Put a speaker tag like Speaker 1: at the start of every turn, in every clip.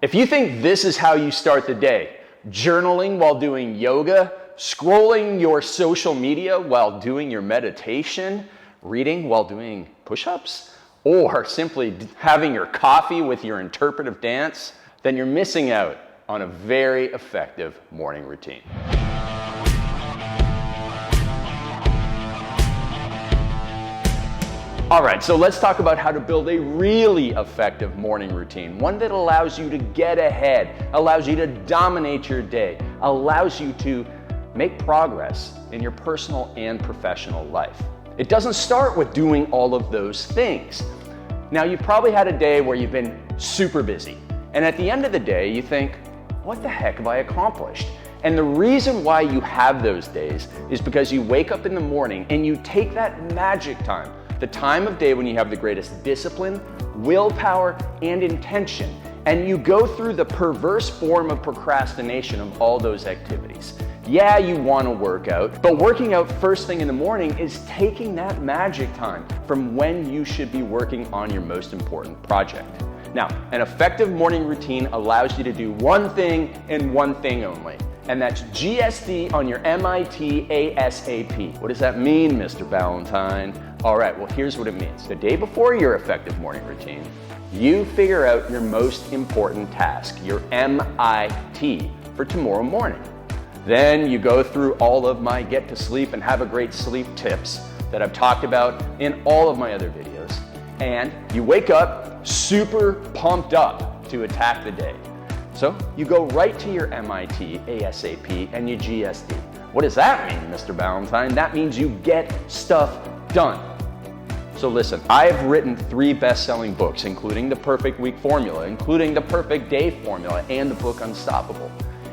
Speaker 1: If you think this is how you start the day, journaling while doing yoga, scrolling your social media while doing your meditation, reading while doing push-ups, or simply having your coffee with your interpretive dance, then you're missing out on a very effective morning routine. All right, so let's talk about how to build a really effective morning routine. One that allows you to get ahead, allows you to dominate your day, allows you to make progress in your personal and professional life. It doesn't start with doing all of those things. Now, you've probably had a day where you've been super busy, and at the end of the day, you think, what the heck have I accomplished? And the reason why you have those days is because you wake up in the morning and you take that magic time, the time of day when you have the greatest discipline, willpower, and intention, and you go through the perverse form of procrastination of all those activities. Yeah, you want to work out, but working out first thing in the morning is taking that magic time from when you should be working on your most important project. Now, an effective morning routine allows you to do one thing and one thing only, and that's GSD on your MIT ASAP. What does that mean, Mr. Ballantyne? All right, well, here's what it means. The day before your effective morning routine, you figure out your most important task, your MIT, for tomorrow morning. Then you go through all of my get to sleep and have a great sleep tips that I've talked about in all of my other videos. And you wake up super pumped up to attack the day. So you go right to your MIT ASAP and you GSD. What does that mean, Mr. Ballantyne? That means you get stuff done. So listen, I've written 3 best-selling books, including The Perfect Week Formula, including The Perfect Day Formula, and the book Unstoppable.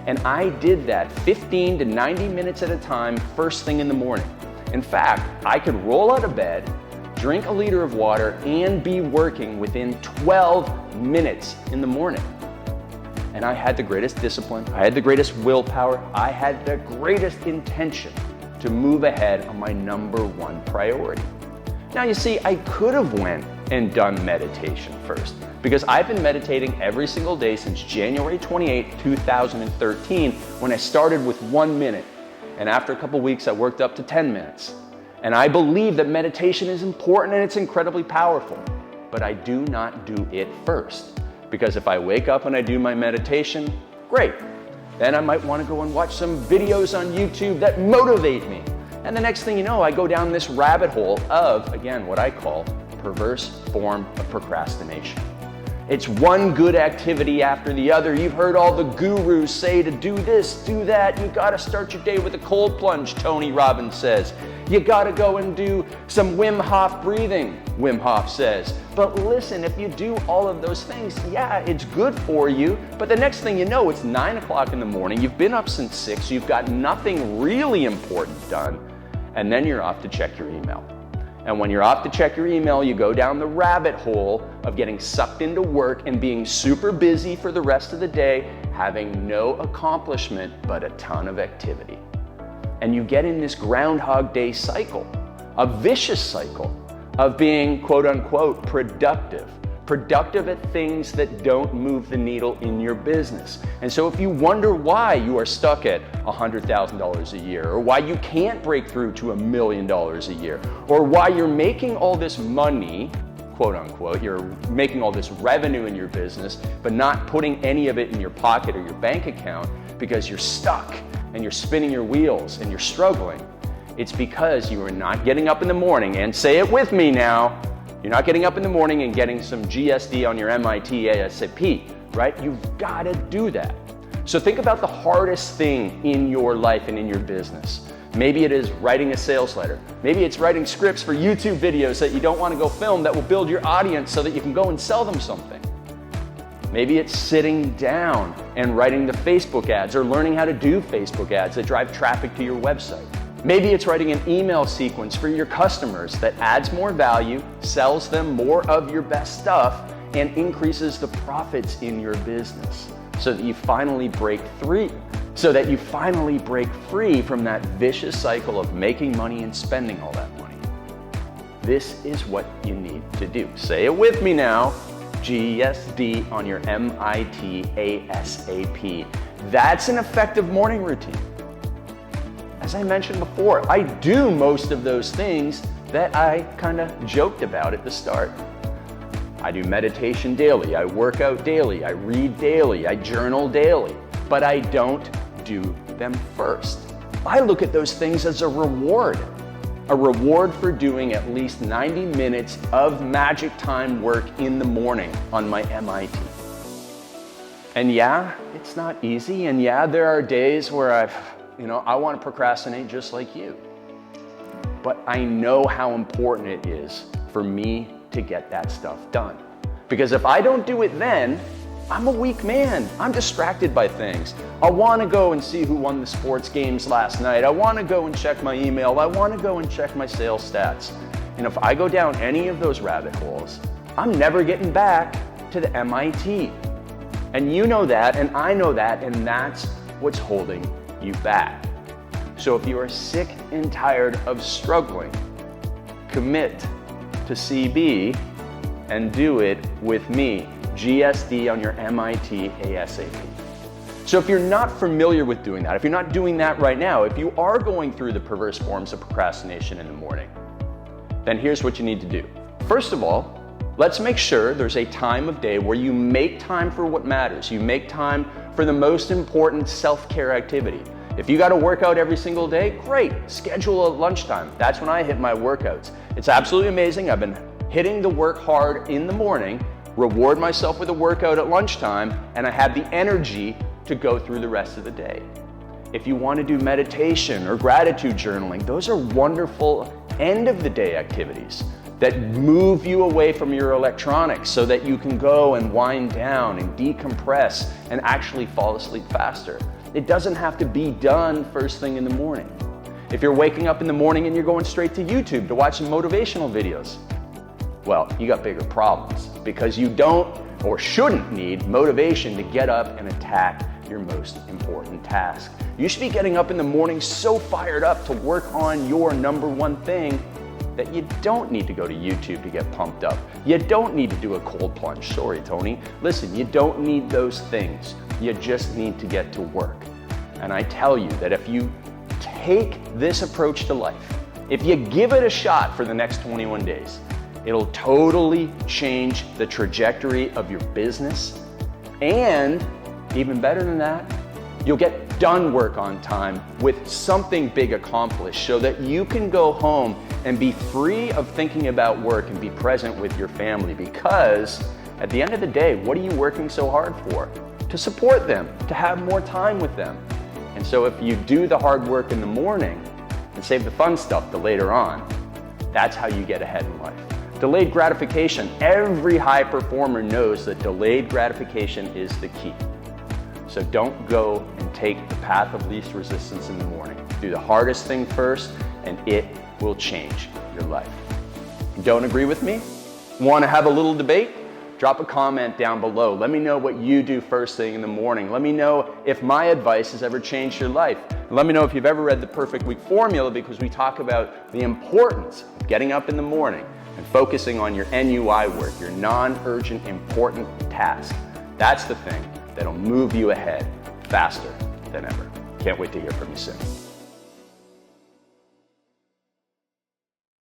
Speaker 1: And I did that 15 to 90 minutes at a time, first thing in the morning. In fact, I could roll out of bed, drink a liter of water, and be working within 12 minutes in the morning. And I had the greatest discipline, I had the greatest willpower, I had the greatest intention to move ahead on my number 1 priority. Now you see, I could have went and done meditation first, because I've been meditating every single day since January 28, 2013, when I started with 1 minute. And after a couple weeks, I worked up to 10 minutes. And I believe that meditation is important and it's incredibly powerful, but I do not do it first. Because if I wake up and I do my meditation, great. Then I might want to go and watch some videos on YouTube that motivate me. And the next thing you know, I go down this rabbit hole of, again, what I call perverse form of procrastination. It's one good activity after the other. You've heard all the gurus say to do this, do that. You gotta start your day with a cold plunge, Tony Robbins says. You gotta go and do some Wim Hof breathing, Wim Hof says. But listen, if you do all of those things, yeah, it's good for you. But the next thing you know, it's 9 o'clock in the morning. You've been up since 6. You've got nothing really important done. And then you're off to check your email. And when you're off to check your email, you go down the rabbit hole of getting sucked into work and being super busy for the rest of the day, having no accomplishment but a ton of activity. And you get in this Groundhog Day cycle, a vicious cycle of being quote unquote productive at things that don't move the needle in your business. And so if you wonder why you are stuck at $100,000 a year, or why you can't break through to $1 million a year, or why you're making all this money, quote unquote, you're making all this revenue in your business, but not putting any of it in your pocket or your bank account because you're stuck and you're spinning your wheels and you're struggling, it's because you are not getting up in the morning, and say it with me now, you're not getting up in the morning and getting some GSD on your MIT ASAP, right? You've got to do that. So think about the hardest thing in your life and in your business. Maybe it is writing a sales letter. Maybe it's writing scripts for YouTube videos that you don't want to go film that will build your audience so that you can go and sell them something. Maybe it's sitting down and writing the Facebook ads or learning how to do Facebook ads that drive traffic to your website. Maybe it's writing an email sequence for your customers that adds more value, sells them more of your best stuff, and increases the profits in your business so that you finally break free. So that you finally break free from that vicious cycle of making money and spending all that money. This is what you need to do. Say it with me now. GSD on your MIT ASAP. That's an effective morning routine. As I mentioned before, I do most of those things that I kind of joked about at the start. I do meditation daily, I work out daily, I read daily, I journal daily, but I don't do them first. I look at those things as a reward for doing at least 90 minutes of magic time work in the morning on my MIT. And yeah, it's not easy, and yeah, there are days where I want to procrastinate just like you. But I know how important it is for me to get that stuff done. Because if I don't do it then, I'm a weak man. I'm distracted by things. I want to go and see who won the sports games last night. I want to go and check my email. I want to go and check my sales stats. And if I go down any of those rabbit holes, I'm never getting back to the MIT. And you know that, and I know that, and that's what's holding you back. So if you are sick and tired of struggling, commit to CB and do it with me. GSD on your MIT ASAP. So if you're not familiar with doing that, if you're not doing that right now, if you are going through the perverse forms of procrastination in the morning, then here's what you need to do. First of all, let's make sure there's a time of day where you make time for what matters. You make time for the most important self-care activity. If you got to work out every single day, great. Schedule a lunchtime. That's when I hit my workouts. It's absolutely amazing. I've been hitting the work hard in the morning, reward myself with a workout at lunchtime, and I have the energy to go through the rest of the day. If you want to do meditation or gratitude journaling, those are wonderful end of the day activities that move you away from your electronics so that you can go and wind down and decompress and actually fall asleep faster. It doesn't have to be done first thing in the morning. If you're waking up in the morning and you're going straight to YouTube to watch some motivational videos, well, you got bigger problems because you don't or shouldn't need motivation to get up and attack your most important task. You should be getting up in the morning so fired up to work on your number one thing that you don't need to go to YouTube to get pumped up. You don't need to do a cold plunge. Sorry, Tony. Listen, you don't need those things. You just need to get to work. And I tell you that if you take this approach to life, if you give it a shot for the next 21 days, it'll totally change the trajectory of your business. And even better than that, you'll get done work on time with something big accomplished so that you can go home and be free of thinking about work and be present with your family. Because at the end of the day, what are you working so hard for? To support them, to have more time with them. And so if you do the hard work in the morning and save the fun stuff to later on, that's how you get ahead in life. Delayed gratification. Every high performer knows that delayed gratification is the key. So don't go and take the path of least resistance in the morning. Do the hardest thing first and it will change your life. Don't agree with me? Want to have a little debate? Drop a comment down below. Let me know what you do first thing in the morning. Let me know if my advice has ever changed your life. Let me know if you've ever read the Perfect Week Formula, because we talk about the importance of getting up in the morning and focusing on your NUI work, your non-urgent important task. That's the thing that'll move you ahead faster than ever. Can't wait to hear from you soon.